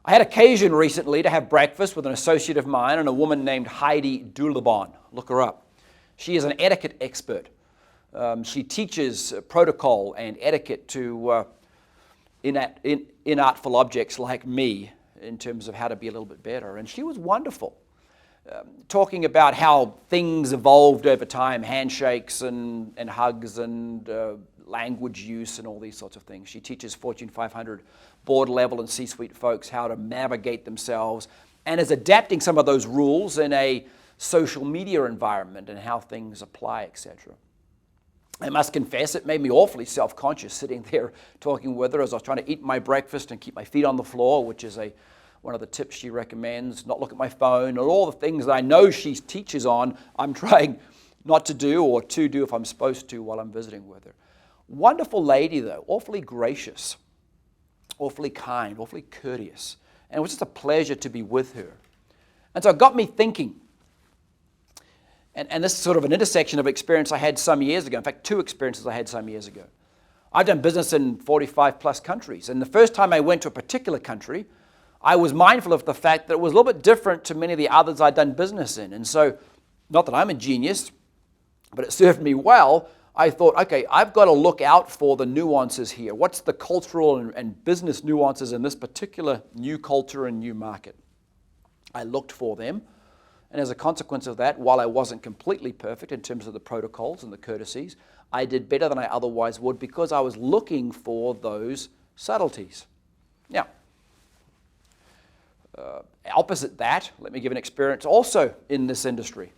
I had occasion recently to have breakfast with an associate of mine and a woman named Heidi Dulabon. Look her up. She is an etiquette expert. She teaches protocol and etiquette to inartful objects like me in terms of how to be a little bit better. And she was wonderful, talking about how things evolved over time, handshakes and hugs and language use and all these sorts of things. She teaches Fortune 500 board level and C-suite folks how to navigate themselves and is adapting some of those rules in a social media environment and how things apply, etc. I must confess, it made me awfully self-conscious sitting there talking with her as I was trying to eat my breakfast and keep my feet on the floor, which is one of the tips she recommends, not look at my phone, and all the things that I know she teaches on, I'm trying not to do or to do if I'm supposed to while I'm visiting with her. Wonderful lady, though, awfully gracious, awfully kind, awfully courteous, and it was just a pleasure to be with her. And so it got me thinking, and this is sort of an intersection of experience I had some years ago. In fact, two experiences I had some years ago. I've done business in 45 plus countries, and the first time I went to a particular country, I was mindful of the fact that it was a little bit different to many of the others I'd done business in. And so, not that I'm a genius, but it served me well. I thought, okay, I've got to look out for the nuances here. What's the cultural and business nuances in this particular new culture and new market? I looked for them. And as a consequence of that, while I wasn't completely perfect in terms of the protocols and the courtesies, I did better than I otherwise would because I was looking for those subtleties. Now, opposite that, let me give an experience also in this industry.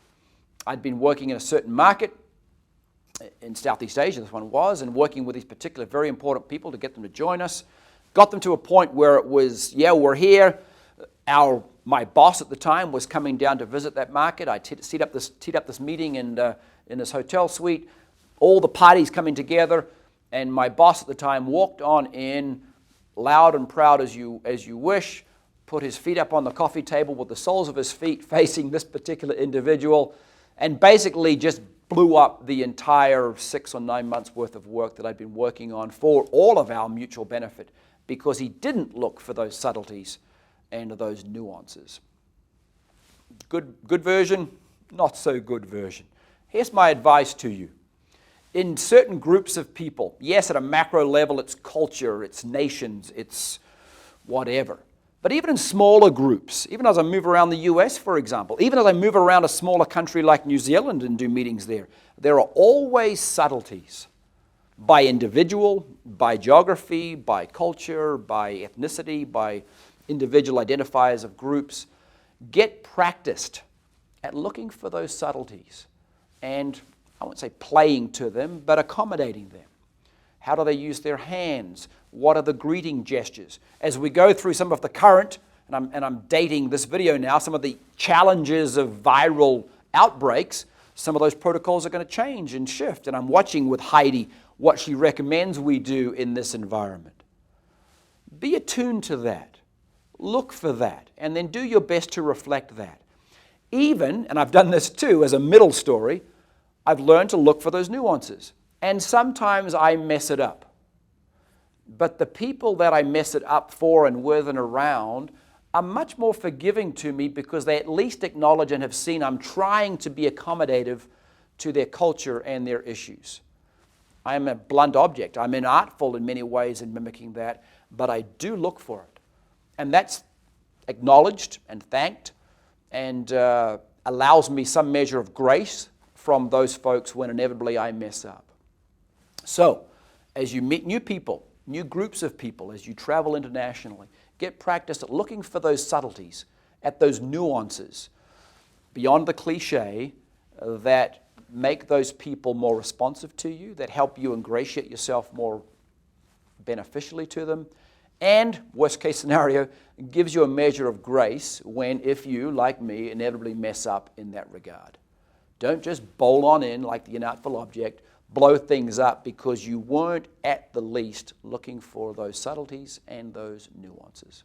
I'd been working in a certain market in Southeast Asia, this one was, and working with these particular very important people to get them to join us. Got them to a point where it was, yeah, we're here. My boss at the time was coming down to visit that market. I teed up this meeting in this hotel suite, all the parties coming together, and my boss at the time walked on in, loud and proud as you wish, put his feet up on the coffee table with the soles of his feet facing this particular individual, and basically just blew up the entire 6 or 9 months worth of work that I'd been working on for all of our mutual benefit because he didn't look for those subtleties and those nuances. Good version, not so good version. Here's my advice to you. In certain groups of people, yes, at a macro level, it's culture, it's nations, it's whatever. But even in smaller groups, even as I move around the US, for example, even as I move around a smaller country like New Zealand and do meetings there are always subtleties by individual, by geography, by culture, by ethnicity, by individual identifiers of groups. Get practiced at looking for those subtleties and, I won't say playing to them, but accommodating them. How do they use their hands? What are the greeting gestures? As we go through some of the current, and I'm dating this video now, some of the challenges of viral outbreaks, some of those protocols are going to change and shift. And I'm watching with Heidi what she recommends we do in this environment. Be attuned to that. Look for that. And then do your best to reflect that. Even, and I've done this too as a middle story, I've learned to look for those nuances. And sometimes I mess it up. But the people that I mess it up for and with and around are much more forgiving to me because they at least acknowledge and have seen I'm trying to be accommodative to their culture and their issues. I'm a blunt object. I'm inartful in many ways in mimicking that, but I do look for it. And that's acknowledged and thanked and allows me some measure of grace from those folks when inevitably I mess up. So, as you meet new people, new groups of people, as you travel internationally, get practice at looking for those subtleties, at those nuances, beyond the cliche, that make those people more responsive to you, that help you ingratiate yourself more beneficially to them, and, worst case scenario, gives you a measure of grace when, if you, like me, inevitably mess up in that regard. Don't just bowl on in like the inartful object, blow things up because you weren't at the least looking for those subtleties and those nuances.